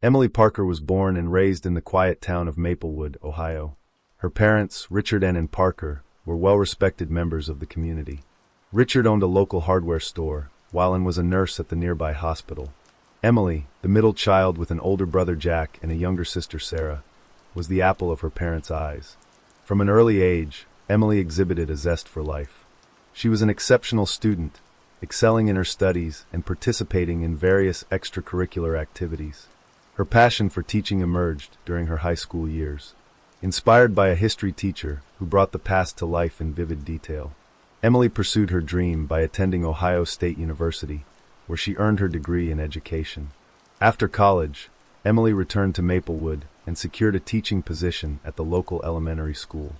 Emily Parker was born and raised in the quiet town of Maplewood, Ohio. Her parents, Richard and Ann Parker, were well-respected members of the community. Richard owned a local hardware store, while Ann was a nurse at the nearby hospital. Emily, the middle child with an older brother Jack and a younger sister Sarah, was the apple of her parents' eyes. From an early age, Emily exhibited a zest for life. She was an exceptional student, excelling in her studies and participating in various extracurricular activities. Her passion for teaching emerged during her high school years. Inspired by a history teacher who brought the past to life in vivid detail, Emily pursued her dream by attending Ohio State University, where she earned her degree in education. After college, Emily returned to Maplewood and secured a teaching position at the local elementary school.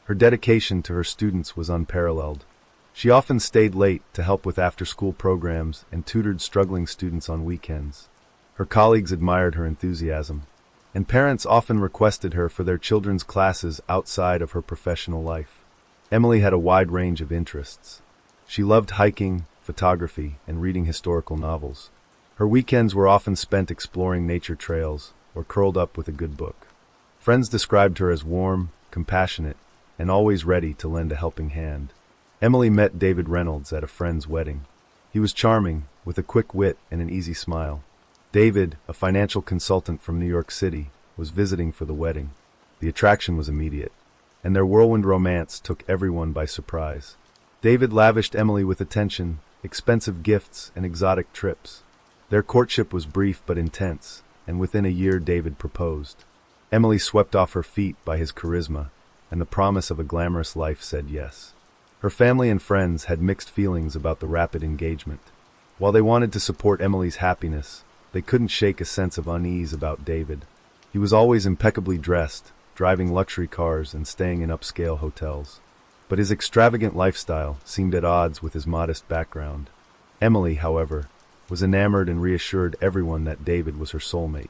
Her dedication to her students was unparalleled. She often stayed late to help with after-school programs and tutored struggling students on weekends. Her colleagues admired her enthusiasm, and parents often requested her for their children's classes outside of her professional life. Emily had a wide range of interests. She loved hiking, photography, and reading historical novels. Her weekends were often spent exploring nature trails or curled up with a good book. Friends described her as warm, compassionate, and always ready to lend a helping hand. Emily met David Reynolds at a friend's wedding. He was charming, with a quick wit and an easy smile. David, a financial consultant from New York City, was visiting for the wedding. The attraction was immediate, and their whirlwind romance took everyone by surprise. David lavished Emily with attention, expensive gifts, and exotic trips. Their courtship was brief but intense, and within a year David proposed. Emily, swept off her feet by his charisma, and the promise of a glamorous life, said yes. Her family and friends had mixed feelings about the rapid engagement. While they wanted to support Emily's happiness, they couldn't shake a sense of unease about David. He was always impeccably dressed, driving luxury cars and staying in upscale hotels. But his extravagant lifestyle seemed at odds with his modest background. Emily, however, was enamored and reassured everyone that David was her soulmate.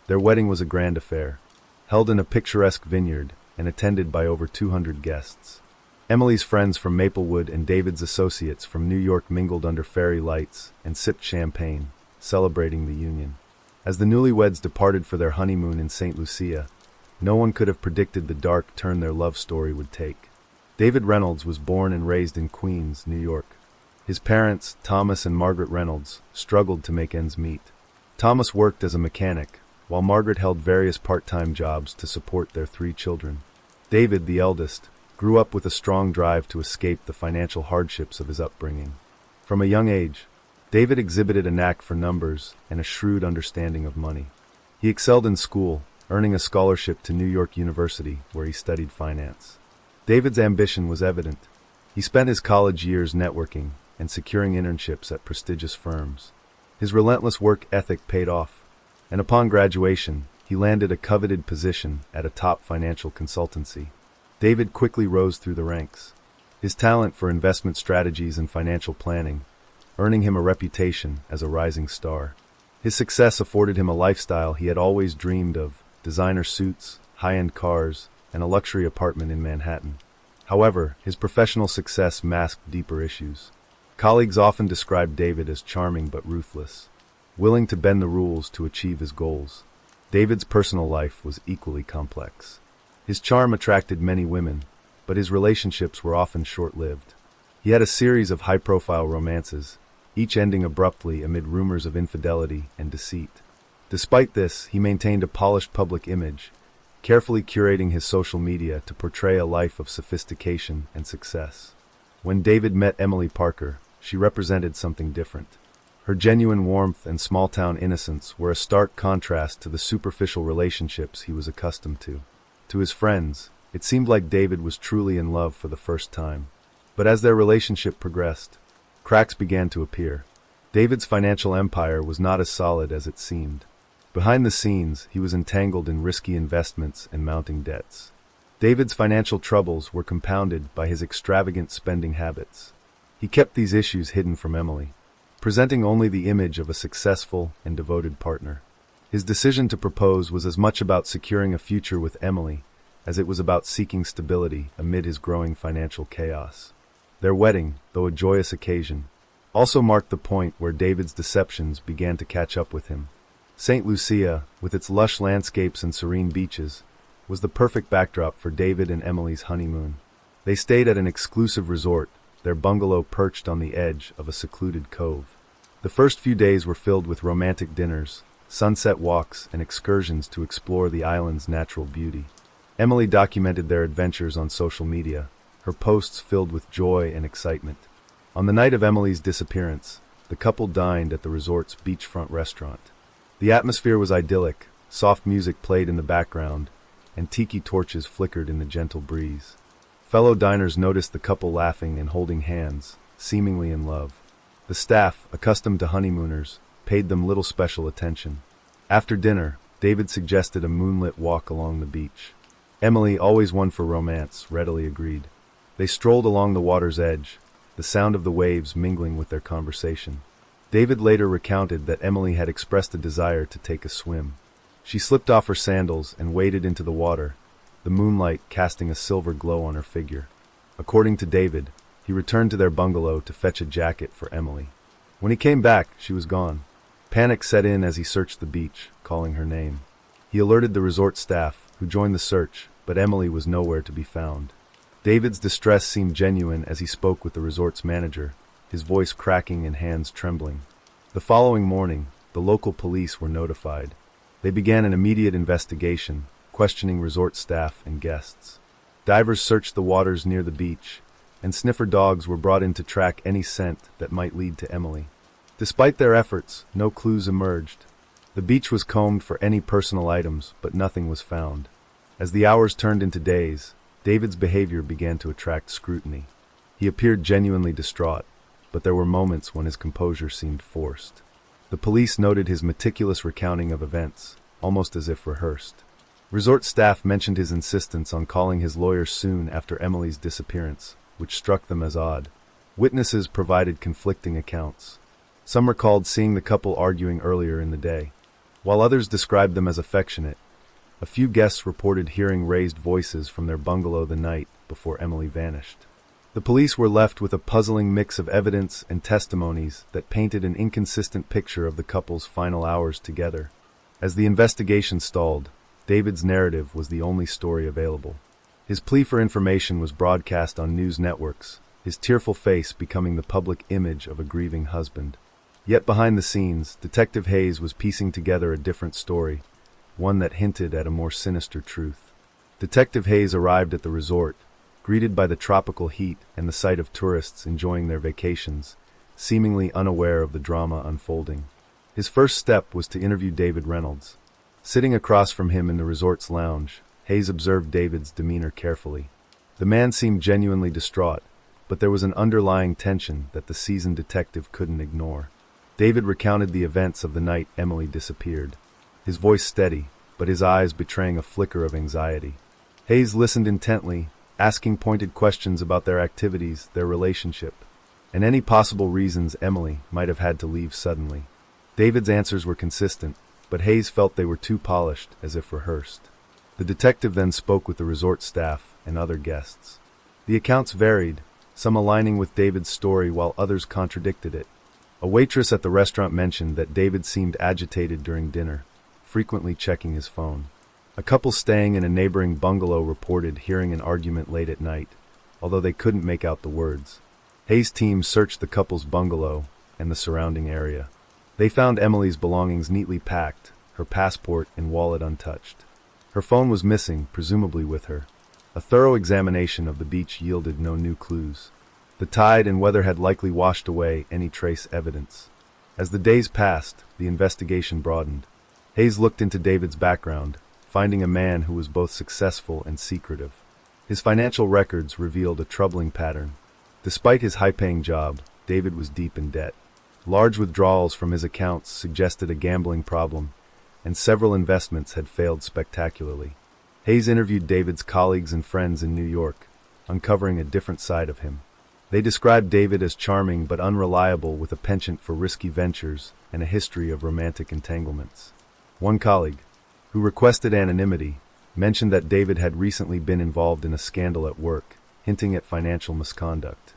Their wedding was a grand affair, held in a picturesque vineyard and attended by over 200 guests. Emily's friends from Maplewood and David's associates from New York mingled under fairy lights and sipped champagne, celebrating the union. As the newlyweds departed for their honeymoon in St. Lucia, no one could have predicted the dark turn their love story would take. David Reynolds was born and raised in Queens, New York. His parents, Thomas and Margaret Reynolds, struggled to make ends meet. Thomas worked as a mechanic, while Margaret held various part-time jobs to support their 3 children. David, the eldest, grew up with a strong drive to escape the financial hardships of his upbringing. From a young age, David exhibited a knack for numbers and a shrewd understanding of money. He excelled in school, earning a scholarship to New York University, where he studied finance. David's ambition was evident. He spent his college years networking and securing internships at prestigious firms. His relentless work ethic paid off, and upon graduation, he landed a coveted position at a top financial consultancy. David quickly rose through the ranks. His talent for investment strategies and financial planning, earning him a reputation as a rising star. His success afforded him a lifestyle he had always dreamed of: designer suits, high-end cars, and a luxury apartment in Manhattan. However, his professional success masked deeper issues. Colleagues often described David as charming but ruthless, willing to bend the rules to achieve his goals. David's personal life was equally complex. His charm attracted many women, but his relationships were often short-lived. He had a series of high-profile romances, each ending abruptly amid rumors of infidelity and deceit. Despite this, he maintained a polished public image, carefully curating his social media to portray a life of sophistication and success. When David met Emily Parker, she represented something different. Her genuine warmth and small-town innocence were a stark contrast to the superficial relationships he was accustomed to. To his friends, it seemed like David was truly in love for the first time. But as their relationship progressed, cracks began to appear. David's financial empire was not as solid as it seemed. Behind the scenes, he was entangled in risky investments and mounting debts. David's financial troubles were compounded by his extravagant spending habits. He kept these issues hidden from Emily, presenting only the image of a successful and devoted partner. His decision to propose was as much about securing a future with Emily as it was about seeking stability amid his growing financial chaos. Their wedding, though a joyous occasion, also marked the point where David's deceptions began to catch up with him. St. Lucia, with its lush landscapes and serene beaches, was the perfect backdrop for David and Emily's honeymoon. They stayed at an exclusive resort, their bungalow perched on the edge of a secluded cove. The first few days were filled with romantic dinners, sunset walks, and excursions to explore the island's natural beauty. Emily documented their adventures on social media, her posts filled with joy and excitement. On the night of Emily's disappearance, the couple dined at the resort's beachfront restaurant. The atmosphere was idyllic, soft music played in the background, and tiki torches flickered in the gentle breeze. Fellow diners noticed the couple laughing and holding hands, seemingly in love. The staff, accustomed to honeymooners, paid them little special attention. After dinner, David suggested a moonlit walk along the beach. Emily, always one for romance, readily agreed. They strolled along the water's edge, the sound of the waves mingling with their conversation. David later recounted that Emily had expressed a desire to take a swim. She slipped off her sandals and waded into the water, the moonlight casting a silver glow on her figure. According to David, he returned to their bungalow to fetch a jacket for Emily. When he came back, she was gone. Panic set in as he searched the beach, calling her name. He alerted the resort staff, who joined the search, but Emily was nowhere to be found. David's distress seemed genuine as he spoke with the resort's manager, his voice cracking and hands trembling. The following morning, the local police were notified. They began an immediate investigation, questioning resort staff and guests. Divers searched the waters near the beach, and sniffer dogs were brought in to track any scent that might lead to Emily. Despite their efforts, no clues emerged. The beach was combed for any personal items, but nothing was found. As the hours turned into days, David's behavior began to attract scrutiny. He appeared genuinely distraught, but there were moments when his composure seemed forced. The police noted his meticulous recounting of events, almost as if rehearsed. Resort staff mentioned his insistence on calling his lawyer soon after Emily's disappearance, which struck them as odd. Witnesses provided conflicting accounts. Some recalled seeing the couple arguing earlier in the day, while others described them as affectionate. A few guests reported hearing raised voices from their bungalow the night before Emily vanished. The police were left with a puzzling mix of evidence and testimonies that painted an inconsistent picture of the couple's final hours together. As the investigation stalled, David's narrative was the only story available. His plea for information was broadcast on news networks, his tearful face becoming the public image of a grieving husband. Yet behind the scenes, Detective Hayes was piecing together a different story, one that hinted at a more sinister truth. Detective Hayes arrived at the resort, greeted by the tropical heat and the sight of tourists enjoying their vacations, seemingly unaware of the drama unfolding. His first step was to interview David Reynolds. Sitting across from him in the resort's lounge, Hayes observed David's demeanor carefully. The man seemed genuinely distraught, but there was an underlying tension that the seasoned detective couldn't ignore. David recounted the events of the night Emily disappeared, his voice steady, but his eyes betraying a flicker of anxiety. Hayes listened intently, asking pointed questions about their activities, their relationship, and any possible reasons Emily might have had to leave suddenly. David's answers were consistent, but Hayes felt they were too polished, as if rehearsed. The detective then spoke with the resort staff and other guests. The accounts varied, some aligning with David's story while others contradicted it. A waitress at the restaurant mentioned that David seemed agitated during dinner, frequently checking his phone. A couple staying in a neighboring bungalow reported hearing an argument late at night, although they couldn't make out the words. Hayes' team searched the couple's bungalow and the surrounding area. They found Emily's belongings neatly packed, her passport and wallet untouched. Her phone was missing, presumably with her. A thorough examination of the beach yielded no new clues. The tide and weather had likely washed away any trace evidence. As the days passed, the investigation broadened. Hayes looked into David's background, finding a man who was both successful and secretive. His financial records revealed a troubling pattern. Despite his high-paying job, David was deep in debt. Large withdrawals from his accounts suggested a gambling problem, and several investments had failed spectacularly. Hayes interviewed David's colleagues and friends in New York, uncovering a different side of him. They described David as charming but unreliable, with a penchant for risky ventures and a history of romantic entanglements. One colleague, who requested anonymity, mentioned that David had recently been involved in a scandal at work, hinting at financial misconduct.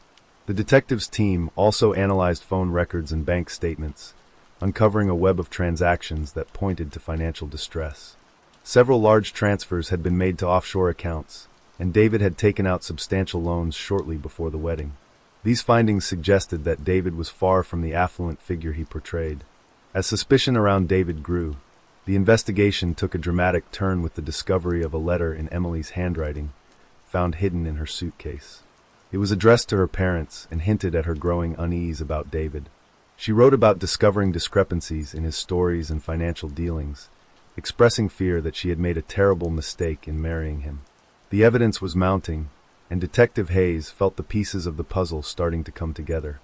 The detectives' team also analyzed phone records and bank statements, uncovering a web of transactions that pointed to financial distress. Several large transfers had been made to offshore accounts, and David had taken out substantial loans shortly before the wedding. These findings suggested that David was far from the affluent figure he portrayed. As suspicion around David grew, the investigation took a dramatic turn with the discovery of a letter in Emily's handwriting, found hidden in her suitcase. It was addressed to her parents and hinted at her growing unease about David. She wrote about discovering discrepancies in his stories and financial dealings, expressing fear that she had made a terrible mistake in marrying him. The evidence was mounting, and Detective Hayes felt the pieces of the puzzle starting to come together.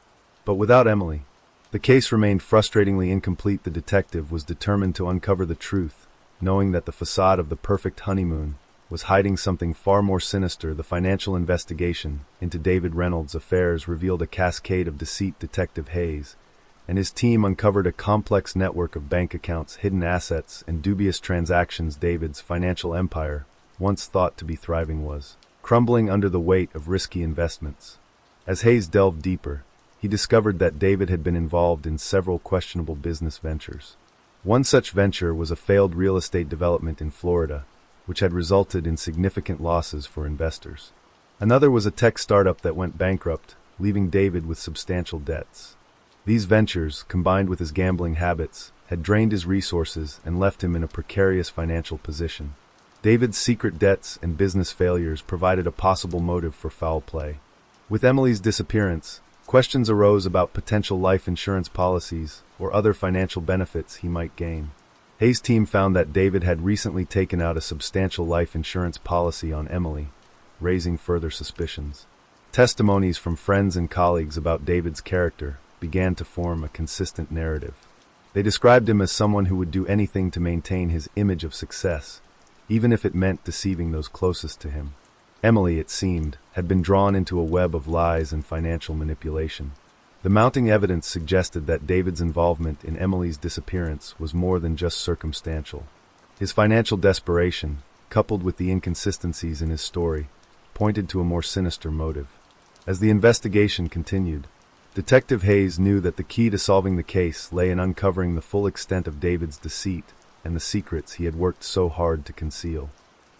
But without Emily, the case remained frustratingly incomplete. The detective was determined to uncover the truth, knowing that the facade of the perfect honeymoon was hiding something far more sinister. The financial investigation into David Reynolds' affairs revealed a cascade of deceit. Detective Hayes and his team uncovered a complex network of bank accounts, hidden assets, and dubious transactions. David's financial empire, once thought to be thriving, was crumbling under the weight of risky investments. As Hayes delved deeper, he discovered that David had been involved in several questionable business ventures. One such venture was a failed real estate development in Florida, which had resulted in significant losses for investors. Another was a tech startup that went bankrupt, leaving David with substantial debts. These ventures, combined with his gambling habits, had drained his resources and left him in a precarious financial position. David's secret debts and business failures provided a possible motive for foul play. With Emily's disappearance, questions arose about potential life insurance policies or other financial benefits he might gain. Hayes' team found that David had recently taken out a substantial life insurance policy on Emily, raising further suspicions. Testimonies from friends and colleagues about David's character began to form a consistent narrative. They described him as someone who would do anything to maintain his image of success, even if it meant deceiving those closest to him. Emily, it seemed, had been drawn into a web of lies and financial manipulation. The mounting evidence suggested that David's involvement in Emily's disappearance was more than just circumstantial. His financial desperation, coupled with the inconsistencies in his story, pointed to a more sinister motive. As the investigation continued, Detective Hayes knew that the key to solving the case lay in uncovering the full extent of David's deceit and the secrets he had worked so hard to conceal.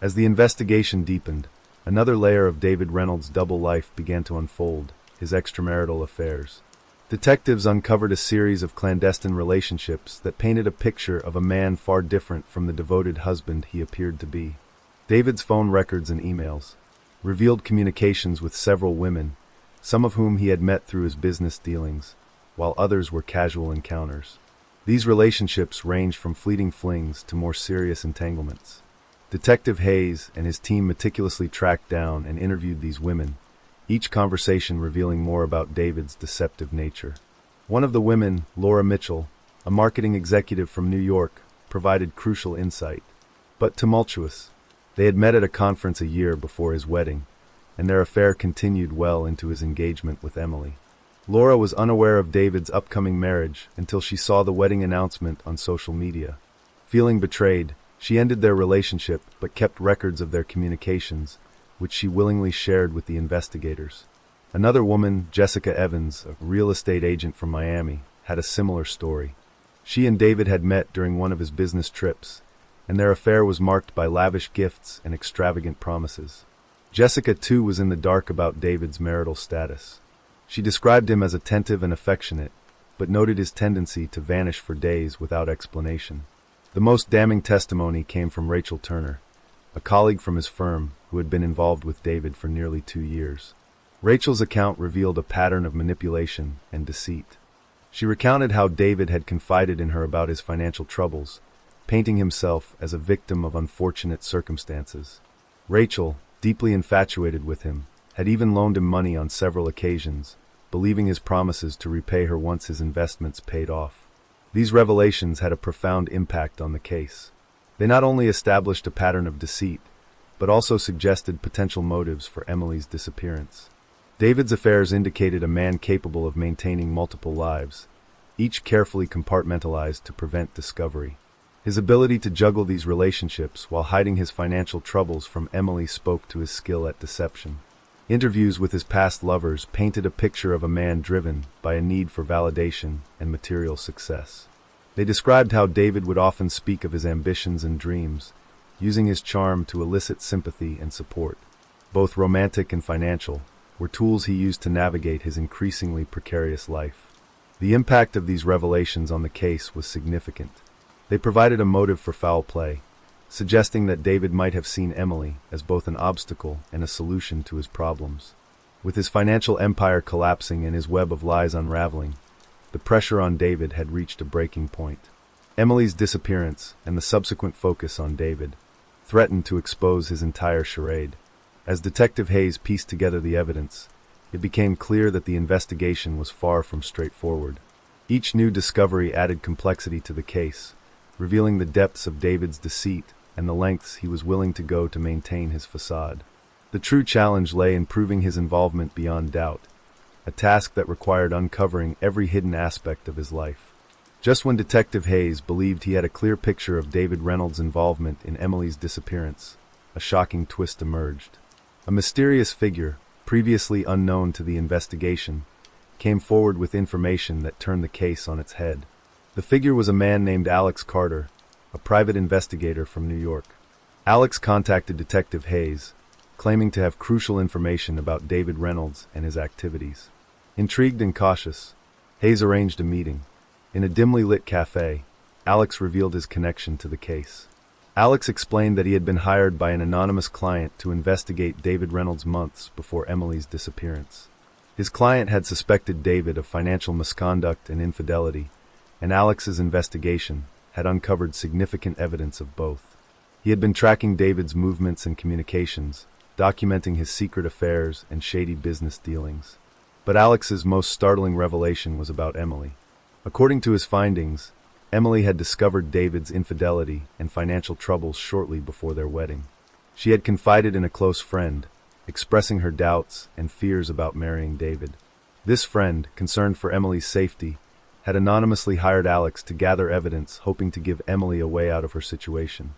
As the investigation deepened, another layer of David Reynolds' double life began to unfold, his extramarital affairs. Detectives uncovered a series of clandestine relationships that painted a picture of a man far different from the devoted husband he appeared to be. David's phone records and emails revealed communications with several women, some of whom he had met through his business dealings, while others were casual encounters. These relationships ranged from fleeting flings to more serious entanglements. Detective Hayes and his team meticulously tracked down and interviewed these women, each conversation revealing more about David's deceptive nature. One of the women, Laura Mitchell, a marketing executive from New York, provided crucial insight. But tumultuous. They had met at a conference a year before his wedding, and their affair continued well into his engagement with Emily. Laura was unaware of David's upcoming marriage until she saw the wedding announcement on social media. Feeling betrayed, she ended their relationship but kept records of their communications, which she willingly shared with the investigators. Another woman, Jessica Evans, a real estate agent from Miami, had a similar story. She and David had met during one of his business trips, and their affair was marked by lavish gifts and extravagant promises. Jessica, too, was in the dark about David's marital status. She described him as attentive and affectionate, but noted his tendency to vanish for days without explanation. The most damning testimony came from Rachel Turner, a colleague from his firm who had been involved with David for nearly 2 years. Rachel's account revealed a pattern of manipulation and deceit. She recounted how David had confided in her about his financial troubles, painting himself as a victim of unfortunate circumstances. Rachel, deeply infatuated with him, had even loaned him money on several occasions, believing his promises to repay her once his investments paid off. These revelations had a profound impact on the case. They not only established a pattern of deceit, but also suggested potential motives for Emily's disappearance. David's affairs indicated a man capable of maintaining multiple lives, each carefully compartmentalized to prevent discovery. His ability to juggle these relationships while hiding his financial troubles from Emily spoke to his skill at deception. Interviews with his past lovers painted a picture of a man driven by a need for validation and material success. They described how David would often speak of his ambitions and dreams, using his charm to elicit sympathy and support. Both romantic and financial were tools he used to navigate his increasingly precarious life. The impact of these revelations on the case was significant. They provided a motive for foul play, suggesting that David might have seen Emily as both an obstacle and a solution to his problems. With his financial empire collapsing and his web of lies unraveling, the pressure on David had reached a breaking point. Emily's disappearance and the subsequent focus on David threatened to expose his entire charade. As Detective Hayes pieced together the evidence, it became clear that the investigation was far from straightforward. Each new discovery added complexity to the case, revealing the depths of David's deceit and the lengths he was willing to go to maintain his facade. The true challenge lay in proving his involvement beyond doubt, a task that required uncovering every hidden aspect of his life. Just when Detective Hayes believed he had a clear picture of David Reynolds' involvement in Emily's disappearance, a shocking twist emerged. A mysterious figure, previously unknown to the investigation, came forward with information that turned the case on its head. The figure was a man named Alex Carter, a private investigator from New York. Alex contacted Detective Hayes, claiming to have crucial information about David Reynolds and his activities. Intrigued and cautious, Hayes arranged a meeting. In a dimly lit cafe, Alex revealed his connection to the case. Alex explained that he had been hired by an anonymous client to investigate David Reynolds months before Emily's disappearance. His client had suspected David of financial misconduct and infidelity, and Alex's investigation had uncovered significant evidence of both. He had been tracking David's movements and communications, documenting his secret affairs and shady business dealings. But Alex's most startling revelation was about Emily. According to his findings, Emily had discovered David's infidelity and financial troubles shortly before their wedding. She had confided in a close friend, expressing her doubts and fears about marrying David. This friend, concerned for Emily's safety, had anonymously hired Alex to gather evidence, hoping to give Emily a way out of her situation.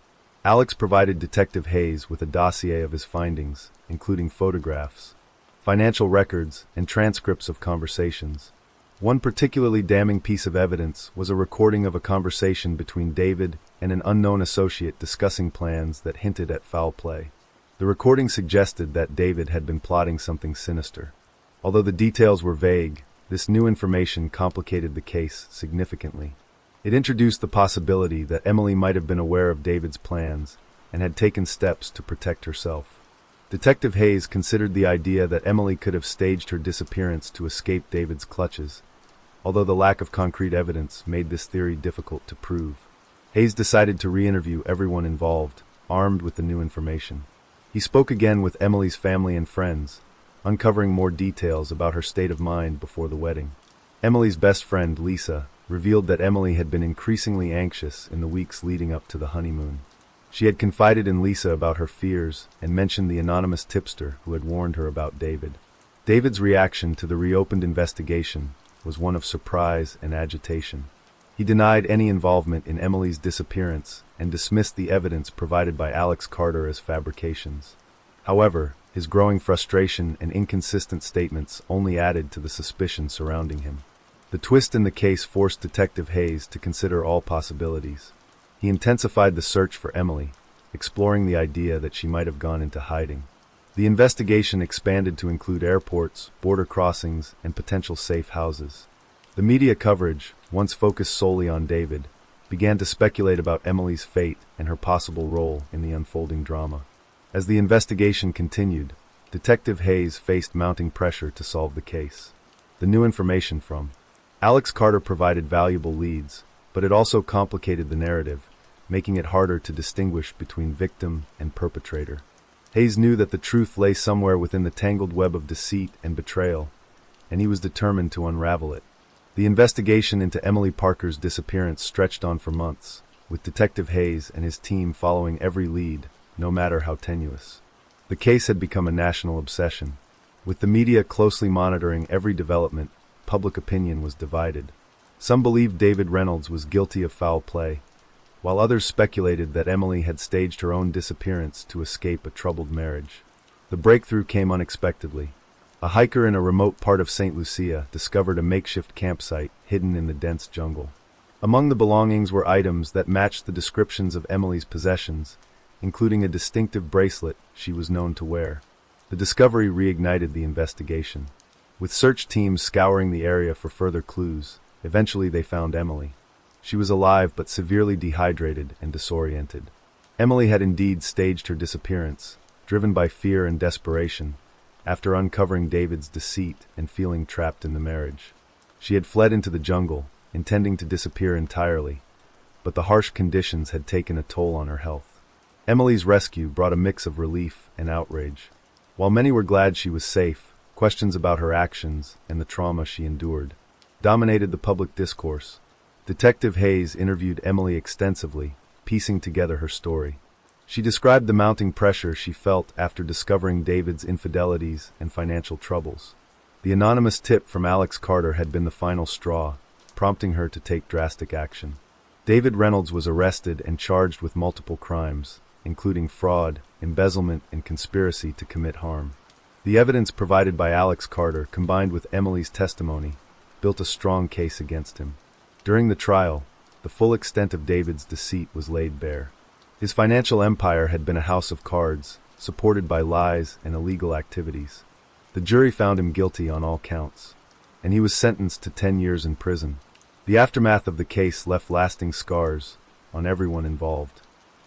Alex provided Detective Hayes with a dossier of his findings, including photographs, financial records, and transcripts of conversations. One particularly damning piece of evidence was a recording of a conversation between David and an unknown associate discussing plans that hinted at foul play. The recording suggested that David had been plotting something sinister. Although the details were vague, this new information complicated the case significantly. It introduced the possibility that Emily might have been aware of David's plans and had taken steps to protect herself. Detective Hayes considered the idea that Emily could have staged her disappearance to escape David's clutches, although the lack of concrete evidence made this theory difficult to prove. Hayes decided to re-interview everyone involved, armed with the new information. He spoke again with Emily's family and friends, uncovering more details about her state of mind before the wedding. Emily's best friend, Lisa, revealed that Emily had been increasingly anxious in the weeks leading up to the honeymoon. She had confided in Lisa about her fears and mentioned the anonymous tipster who had warned her about David. David's reaction to the reopened investigation was one of surprise and agitation. He denied any involvement in Emily's disappearance and dismissed the evidence provided by Alex Carter as fabrications. However, his growing frustration and inconsistent statements only added to the suspicion surrounding him. The twist in the case forced Detective Hayes to consider all possibilities. He intensified the search for Emily, exploring the idea that she might have gone into hiding. The investigation expanded to include airports, border crossings, and potential safe houses. The media coverage, once focused solely on David, began to speculate about Emily's fate and her possible role in the unfolding drama. As the investigation continued, Detective Hayes faced mounting pressure to solve the case. The new information from Alex Carter provided valuable leads, but it also complicated the narrative, making it harder to distinguish between victim and perpetrator. Hayes knew that the truth lay somewhere within the tangled web of deceit and betrayal, and he was determined to unravel it. The investigation into Emily Parker's disappearance stretched on for months, with Detective Hayes and his team following every lead, no matter how tenuous. The case had become a national obsession. With the media closely monitoring every development, public opinion was divided. Some believed David Reynolds was guilty of foul play, while others speculated that Emily had staged her own disappearance to escape a troubled marriage. The breakthrough came unexpectedly. A hiker in a remote part of St. Lucia discovered a makeshift campsite hidden in the dense jungle. Among the belongings were items that matched the descriptions of Emily's possessions, including a distinctive bracelet she was known to wear. The discovery reignited the investigation. With search teams scouring the area for further clues, eventually they found Emily. She was alive but severely dehydrated and disoriented. Emily had indeed staged her disappearance, driven by fear and desperation, after uncovering David's deceit and feeling trapped in the marriage. She had fled into the jungle, intending to disappear entirely, but the harsh conditions had taken a toll on her health. Emily's rescue brought a mix of relief and outrage. While many were glad she was safe, questions about her actions and the trauma she endured dominated the public discourse. Detective Hayes interviewed Emily extensively, piecing together her story. She described the mounting pressure she felt after discovering David's infidelities and financial troubles. The anonymous tip from Alex Carter had been the final straw, prompting her to take drastic action. David Reynolds was arrested and charged with multiple crimes, including fraud, embezzlement, and conspiracy to commit harm. The evidence provided by Alex Carter, combined with Emily's testimony, built a strong case against him. During the trial, the full extent of David's deceit was laid bare. His financial empire had been a house of cards, supported by lies and illegal activities. The jury found him guilty on all counts, and he was sentenced to 10 years in prison. The aftermath of the case left lasting scars on everyone involved.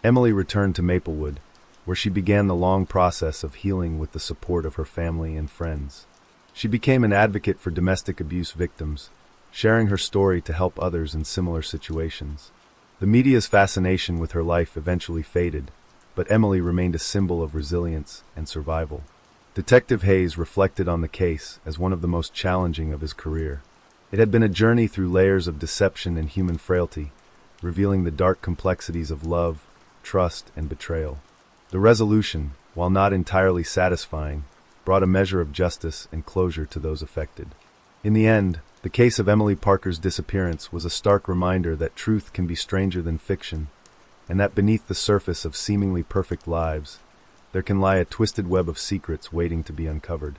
Emily returned to Maplewood, where she began the long process of healing with the support of her family and friends. She became an advocate for domestic abuse victims, sharing her story to help others in similar situations. The media's fascination with her life eventually faded, but Emily remained a symbol of resilience and survival. Detective Hayes reflected on the case as one of the most challenging of his career. It had been a journey through layers of deception and human frailty, revealing the dark complexities of love, trust, and betrayal. The resolution, while not entirely satisfying, brought a measure of justice and closure to those affected. In the end, the case of Emily Parker's disappearance was a stark reminder that truth can be stranger than fiction, and that beneath the surface of seemingly perfect lives, there can lie a twisted web of secrets waiting to be uncovered.